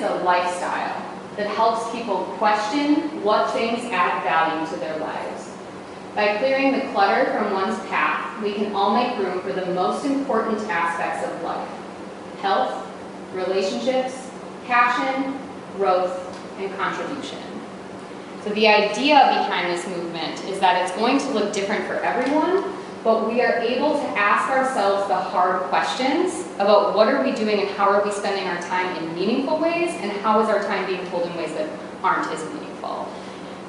a lifestyle that helps people question what things add value to their lives. By clearing the clutter from one's path, we can all make room for the most important aspects of life: health, relationships, passion, growth, and contribution. So the idea behind this movement is that it's going to look different for everyone, but we are able to ask ourselves the hard questions about what are we doing and how are we spending our time in meaningful ways, and how is our time being pulled in ways that aren't as meaningful.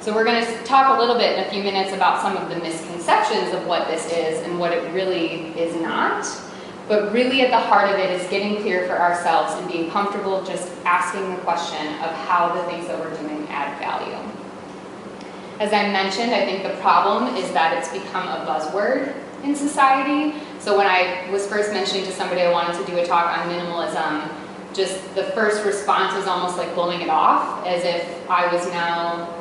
So we're going to talk a little bit in a few minutes about some of the misconceptions of what this is and what it really is not. But really at the heart of it is getting clear for ourselves and being comfortable just asking the question of how the things that we're doing add value. As I mentioned, I think the problem is that it's become a buzzword in society. So when I was first mentioning to somebody I wanted to do a talk on minimalism, just the first response was almost like blowing it off, as if I was now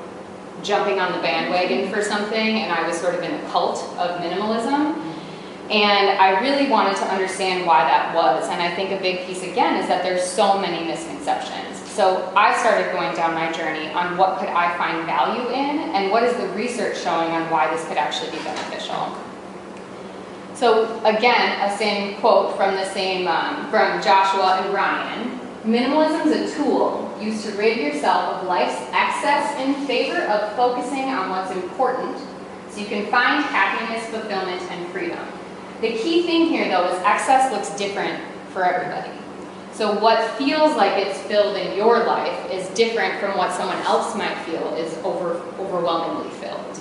jumping on the bandwagon for something and I was sort of in a cult of minimalism. And I really wanted to understand why that was. And I think a big piece, again, is that there's so many misconceptions. So I started going down my journey on what could I find value in, and what is the research showing on why this could actually be beneficial. So again, a same quote from from Joshua and Ryan. Minimalism is a tool used to rid yourself of life's excess in favor of focusing on what's important, so you can find happiness, fulfillment, and freedom. The key thing here, though, is excess looks different for everybody. So what feels like it's filled in your life is different from what someone else might feel is overwhelmingly filled.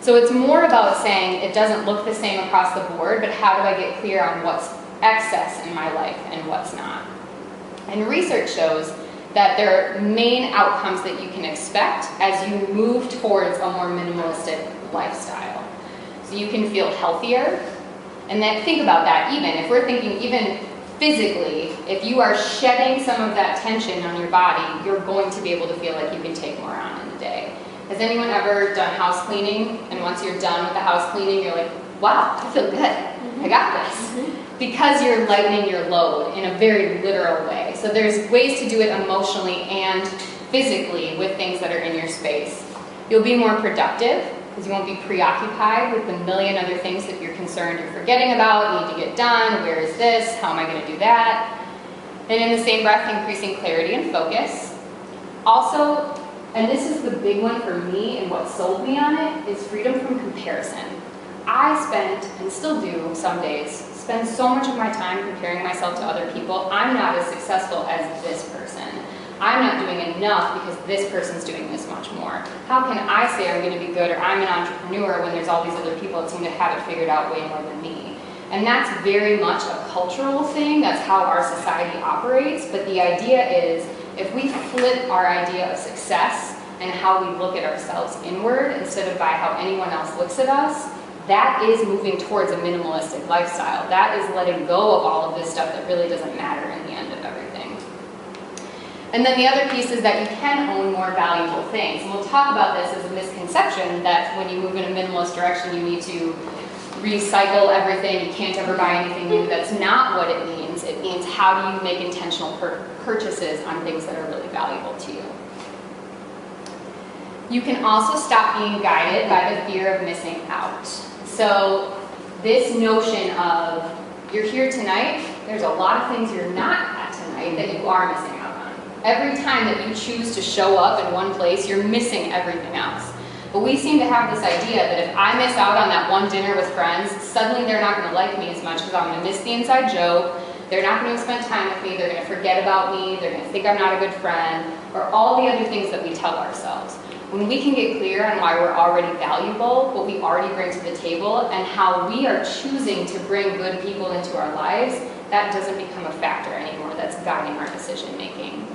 So it's more about saying it doesn't look the same across the board, but how do I get clear on what's excess in my life and what's not? And research shows that there are main outcomes that you can expect as you move towards a more minimalistic lifestyle. So you can feel healthier. And then think about that, even if we're thinking even physically, if you are shedding some of that tension on your body, you're going to be able to feel like you can take more on in the day. Has anyone ever done house cleaning? And once you're done with the house cleaning, you're like, wow, I feel good. I got this. Because you're lightening your load in a very literal way. So there's ways to do it emotionally and physically with things that are in your space. You'll be more productive, because you won't be preoccupied with the million other things that you're concerned you're forgetting about, need to get done, where is this, how am I going to do that? And in the same breath, increasing clarity and focus. Also, and this is the big one for me and what sold me on it, is freedom from comparison. I spent, and still do some days, spend so much of my time comparing myself to other people. I'm not as successful as this person. I'm not doing enough because this person's doing this much more. How can I say I'm going to be good, or I'm an entrepreneur, when there's all these other people that seem to have it figured out way more than me? And that's very much a cultural thing. That's how our society operates. But the idea is, if we flip our idea of success and how we look at ourselves inward instead of by how anyone else looks at us, that is moving towards a minimalistic lifestyle. That is letting go of all of this stuff that really doesn't matter in the end of everything. And then the other piece is that you can own more valuable things. And we'll talk about this as a misconception that when you move in a minimalist direction, you need to recycle everything, you can't ever buy anything new. That's not what it means. It means how do you make intentional purchases on things that are really valuable to you. You can also stop being guided by the fear of missing out. So this notion of, you're here tonight, there's a lot of things you're not at tonight that you are missing out on. Every time that you choose to show up in one place, you're missing everything else. But we seem to have this idea that if I miss out on that one dinner with friends, suddenly they're not going to like me as much because I'm going to miss the inside joke, they're not going to spend time with me, they're going to forget about me, they're going to think I'm not a good friend, or all the other things that we tell ourselves. When we can get clear on why we're already valuable, what we already bring to the table, and how we are choosing to bring good people into our lives, that doesn't become a factor anymore. That's guiding our decision making.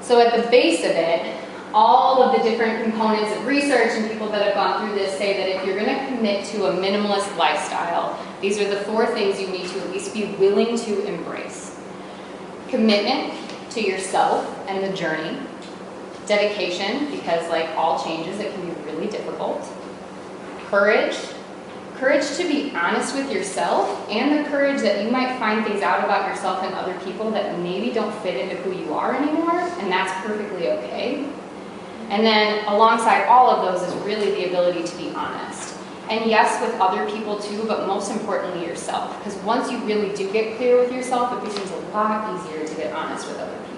So at the base of it, all of the different components of research and people that have gone through this say that if you're going to commit to a minimalist lifestyle, these are the 4 things you need to at least be willing to embrace. Commitment to yourself and the journey. Dedication, because like all changes, it can be really difficult. Courage, Courage to be honest with yourself, and the courage that you might find things out about yourself and other people that maybe don't fit into who you are anymore, and that's perfectly okay. And then alongside all of those is really the ability to be honest. And yes, with other people too, but most importantly yourself. Because once you really do get clear with yourself, it becomes a lot easier to get honest with other people.